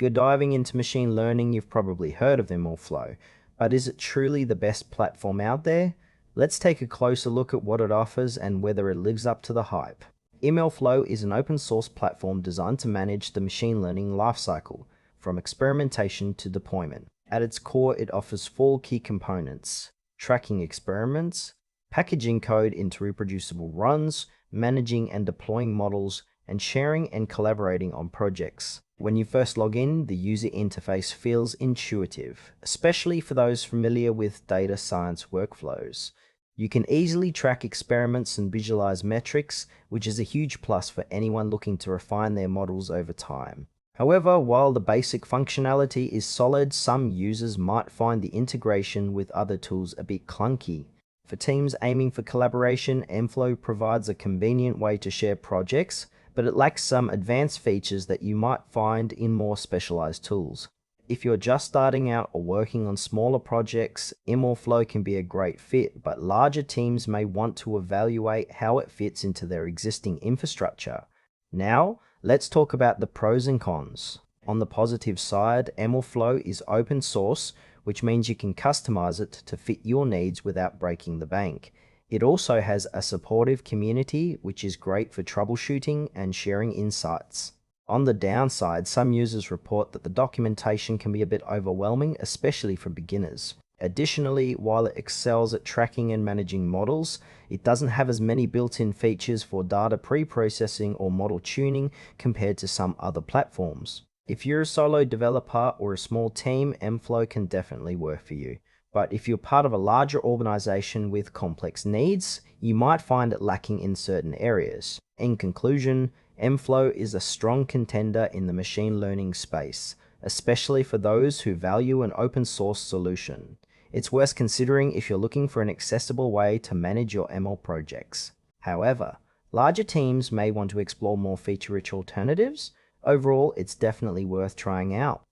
If you're diving into machine learning, you've probably heard of MLflow, but is it truly the best platform out there? Let's take a closer look at what it offers and whether it lives up to the hype. MLflow is an open source platform designed to manage the machine learning lifecycle, from experimentation to deployment. At its core, it offers 4 key components: tracking experiments, packaging code into reproducible runs, managing and deploying models, and sharing and collaborating on projects. When you first log in, the user interface feels intuitive, especially for those familiar with data science workflows. You can easily track experiments and visualize metrics, which is a huge plus for anyone looking to refine their models over time. However, while the basic functionality is solid, some users might find the integration with other tools a bit clunky. For teams aiming for collaboration, MLflow provides a convenient way to share projects, but it lacks some advanced features that you might find in more specialized tools. If you're just starting out or working on smaller projects, MLflow can be a great fit, but larger teams may want to evaluate how it fits into their existing infrastructure. Now, let's talk about the pros and cons. On the positive side, MLflow is open source, which means you can customize it to fit your needs without breaking the bank. It also has a supportive community, which is great for troubleshooting and sharing insights. On the downside, some users report that the documentation can be a bit overwhelming, especially for beginners. Additionally, while it excels at tracking and managing models, it doesn't have as many built-in features for data pre-processing or model tuning compared to some other platforms. If you're a solo developer or a small team, MLflow can definitely work for you. But if you're part of a larger organization with complex needs, you might find it lacking in certain areas. In conclusion, MLflow is a strong contender in the machine learning space, especially for those who value an open source solution. It's worth considering if you're looking for an accessible way to manage your ML projects. However, larger teams may want to explore more feature-rich alternatives. Overall, it's definitely worth trying out.